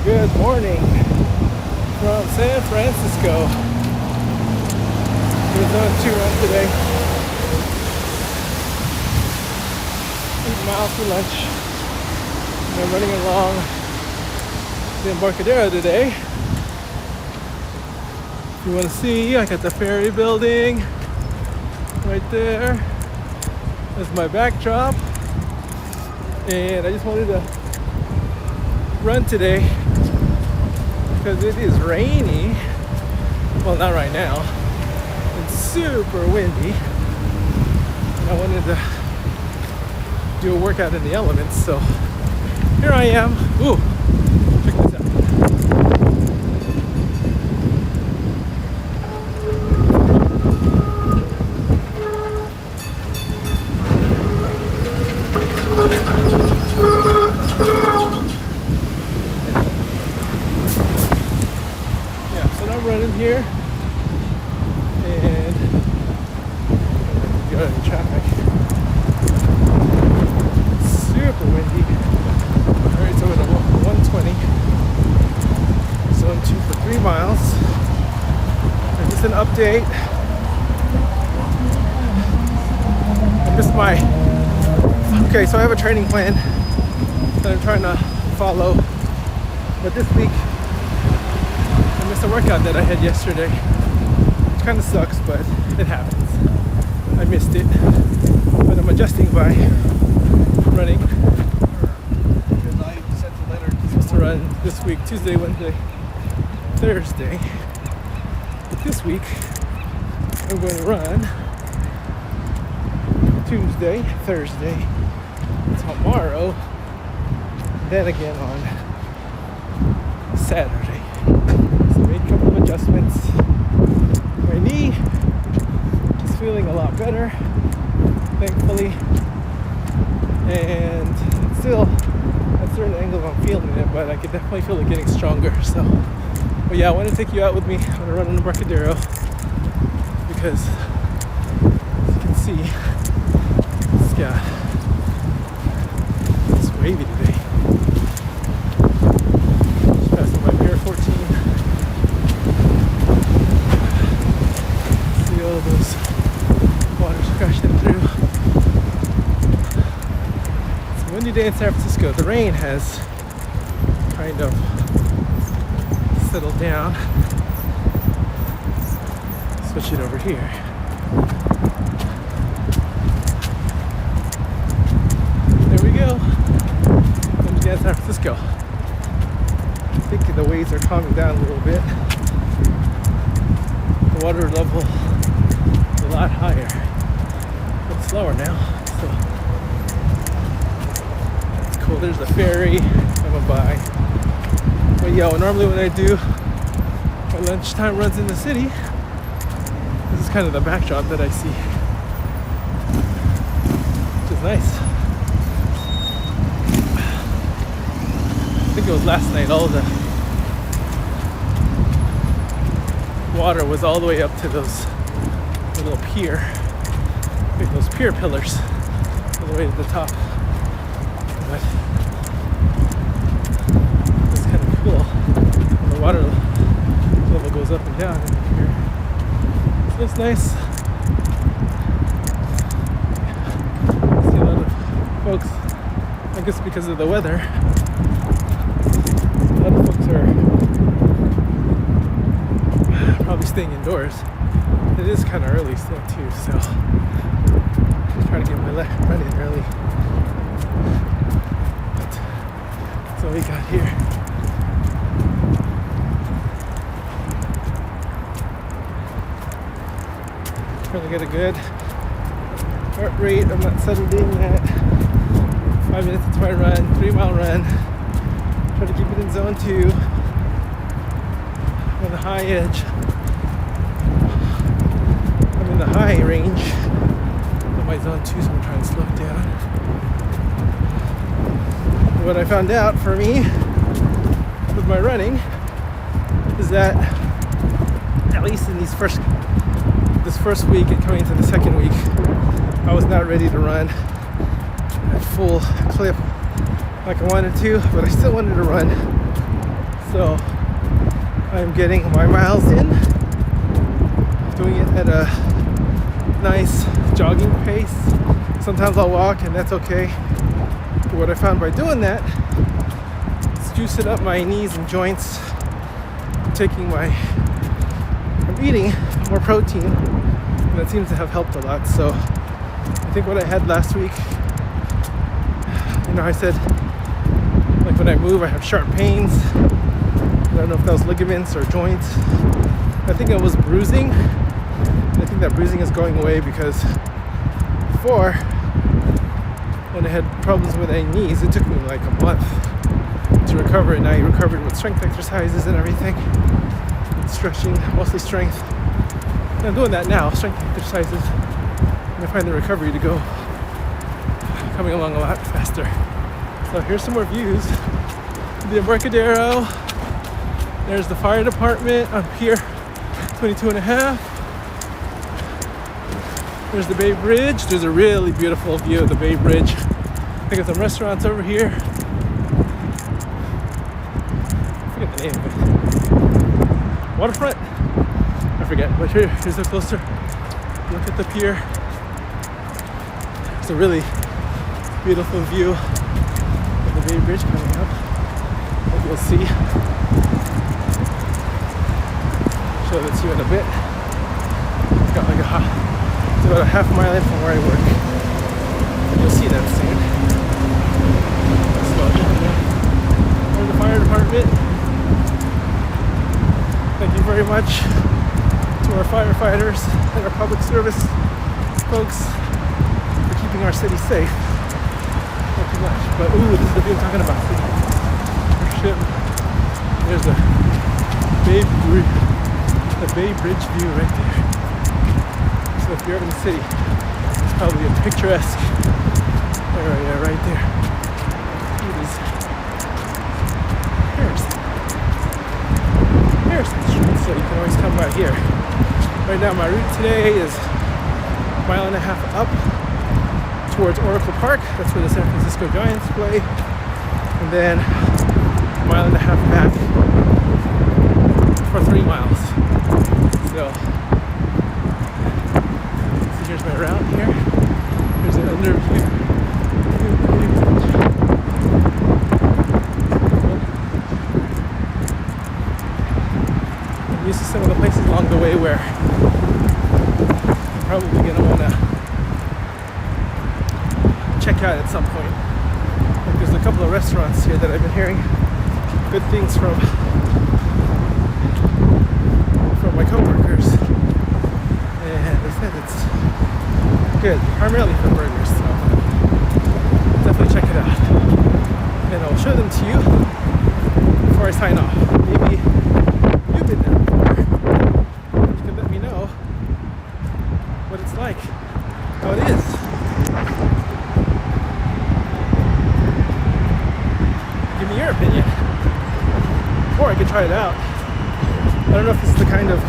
Good morning from San Francisco. There's on 2 run today. 8 miles for lunch. I'm running along the Embarcadero today. If you want to see, I got the ferry building right there. That's my backdrop. And I just wanted to run today because it is rainy. Well, not right now. It's super windy. And I wanted to do a workout in the elements, so here I am. Ooh, check this out. Yeah, so I'm running here and go in traffic. Super windy. Alright, so we're at 120. Zone 2 for 3 miles. And just an update. I missed my... Okay, so I have a training plan that I'm trying to follow. But this week, I missed a workout that I had yesterday. Which kind of sucks, but it happens. I missed it. But I'm adjusting by running. I'm supposed to run this week, Tuesday, Wednesday, Thursday. But this week, I'm going to run Tuesday, Thursday, tomorrow, then again on Saturday. So I made a couple of adjustments. My knee is feeling a lot better, thankfully. And it's still at certain angles I'm feeling it, but I can definitely feel it getting stronger. So, but yeah, I want to take you out with me on a run on the Embarcadero because, as you can see, it's wavy today. Just passing by Pier 14. See all those waters crashing through. It's a windy day in San Francisco. The rain has kind of settled down. Switch it over here. San Francisco. I think the waves are calming down a little bit. The water level is a lot higher, but slower now. So that's cool. There's the ferry coming by. But yo, normally when I do my lunchtime runs in the city, this is kind of the backdrop that I see, which is nice. I think it was last night, all the water was all the way up to those little pier, like those pier pillars, all the way to the top. But it's kind of cool. The water level goes up and down in here. So it's nice. I see a lot of folks, I guess because of the weather, a lot of folks are probably staying indoors. It is kind of early still too, so I'm trying to get my run in early. But that's all we got here. Trying to get a good heart rate. I'm not settled in yet. 5 minutes into my run, 3 mile run. Try to keep it in zone 2 on the high edge. I'm in the high range of my zone 2, so I'm trying to slow it down. What I found out for me with my running is that at least in this first week and coming into the second week, I was not ready to run at full clip like I wanted to, but I still wanted to run So I'm getting my miles in, doing it at a nice jogging pace. Sometimes I'll walk, and that's okay. But what I found by doing that is juicing up my knees and joints, I'm eating more protein, and that seems to have helped a lot. So I think what I had last week, I said, like when I move, I have sharp pains. I don't know if that was ligaments or joints. I think it was bruising. I think that bruising is going away because before, when I had problems with my knees, it took me like a month to recover, and I recovered with strength exercises and everything, stretching, mostly strength. And I'm doing that now, strength exercises, and I find the recovery to go coming along a lot faster. So here's some more views. The Embarcadero. There's the fire department on Pier 22 and a half. There's the Bay Bridge. There's a really beautiful view of the Bay Bridge. I got some restaurants over here. I forget the name of it. Waterfront? I forget. But here's a closer look at the pier. It's a really beautiful view of the Bay Bridge coming up. Hope you'll see. Show that to you in a bit. It's got like it's about a half mile in from where I work. You'll see that soon. So, there's the fire department. Thank you very much to our firefighters and our public service folks for keeping our city safe. Not too much, but this is the view I'm talking about. There's the Bay Bridge view right there. So if you're in the city, it's probably a picturesque area right there. It is Harrison Street, so you can always come by here. Right now my route today is a mile and a half up towards Oracle Park. That's where the San Francisco Giants play. And then a mile and a half back for 3 miles. So here's my route here. Here's an underview. I'm used to some of the places along the way where I'm probably going to want to check out at some point. Like there's a couple of restaurants here that I've been hearing good things from my coworkers, and they said it's good, primarily for burgers, so definitely check it out. And I'll show them to you before I sign off. Maybe you've been there before. You can let me know what it's like, how it is. Give me your opinion, or I could try it out. I don't know if this is the kind of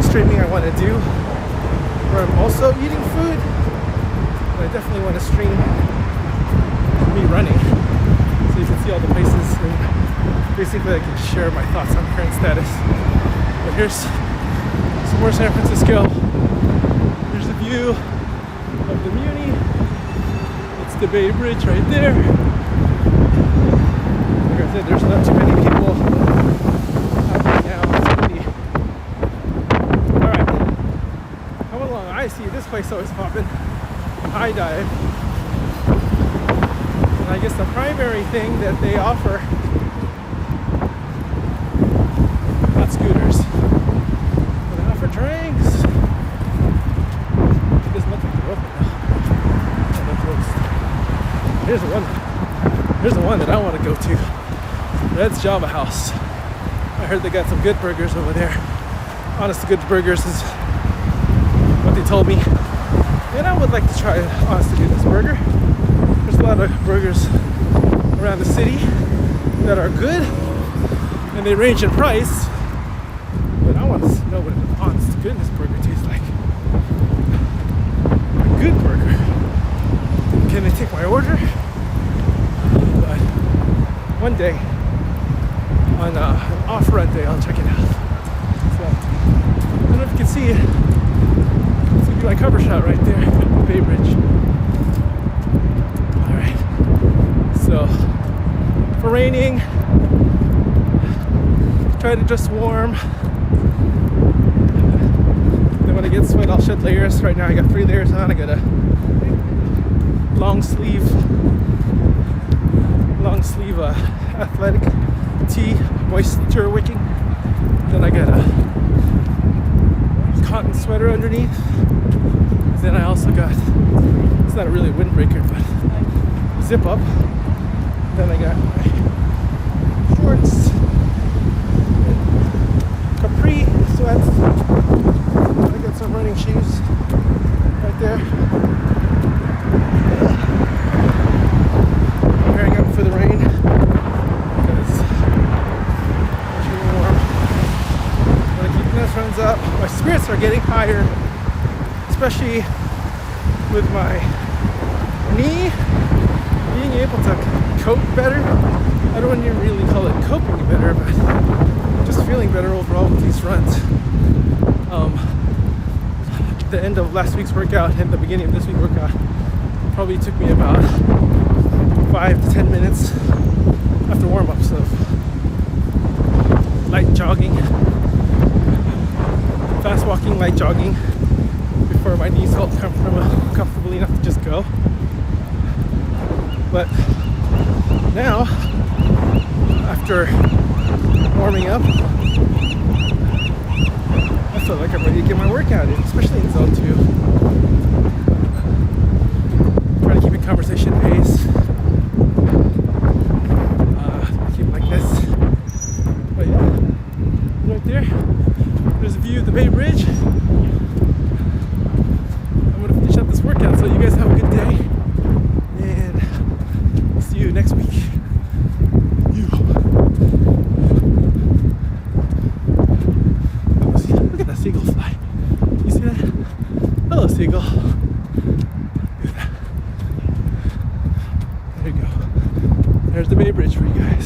streaming I want to do where I'm also eating food, but I definitely want to stream me running so you can see all the places, and basically I can share my thoughts on current status. But here's some more San Francisco. Here's the view of the Muni. It's the Bay Bridge right there. Like I said, there's not too many people out right now. I see this place always popping. High Dive. And I guess the primary thing that they offer, not scooters, but they offer drinks. It doesn't look like they're open now. They're closed. Here's the one that I want to go to. That's Java House. I heard they got some good burgers over there. Honest to Good Burgers is what they told me, and I would like to try Honest to Goodness burger. There's a lot of burgers around the city that are good, and they range in price, but I want to know what an Honest to Goodness burger tastes like. A good burger. Can they take my order? But one day on an off-road day, I'll check it out. So, I don't know if you can see it. It's gonna be my cover shot right there, Bay Bridge. Alright, so for raining, try to just warm. Then when I get sweat, I'll shed layers. Right now I got 3 layers on. I got a long sleeve athletic tee, moisture wicking. Then I got a cotton sweater underneath. Then I also got, it's not a really windbreaker, but zip up. Then I got my shorts, capri sweats. I got some running shoes right there. Preparing up for the rain because it's really warm. I'm gonna keep those runs up. My spirits are getting higher, especially with my knee being able to cope better. I don't even really call it coping better, but just feeling better overall with these runs. The end of last week's workout and the beginning of this week's workout probably took me about 5 to 10 minutes after warm-ups of light jogging, fast walking, light jogging, before my knees felt comfortable enough to just go. But now, after warming up, I feel like I'm ready to get my workout in, especially in zone 2. Try to keep it conversation pace. Keep it like this. But yeah, right there, there's a view of the Bay Bridge. I'm gonna finish up this workout, so you guys have a good day, and I'll see you next week. Look at that seagull fly. You see that? Hello, seagull. Look at that. There you go. There's the Bay Bridge for you guys.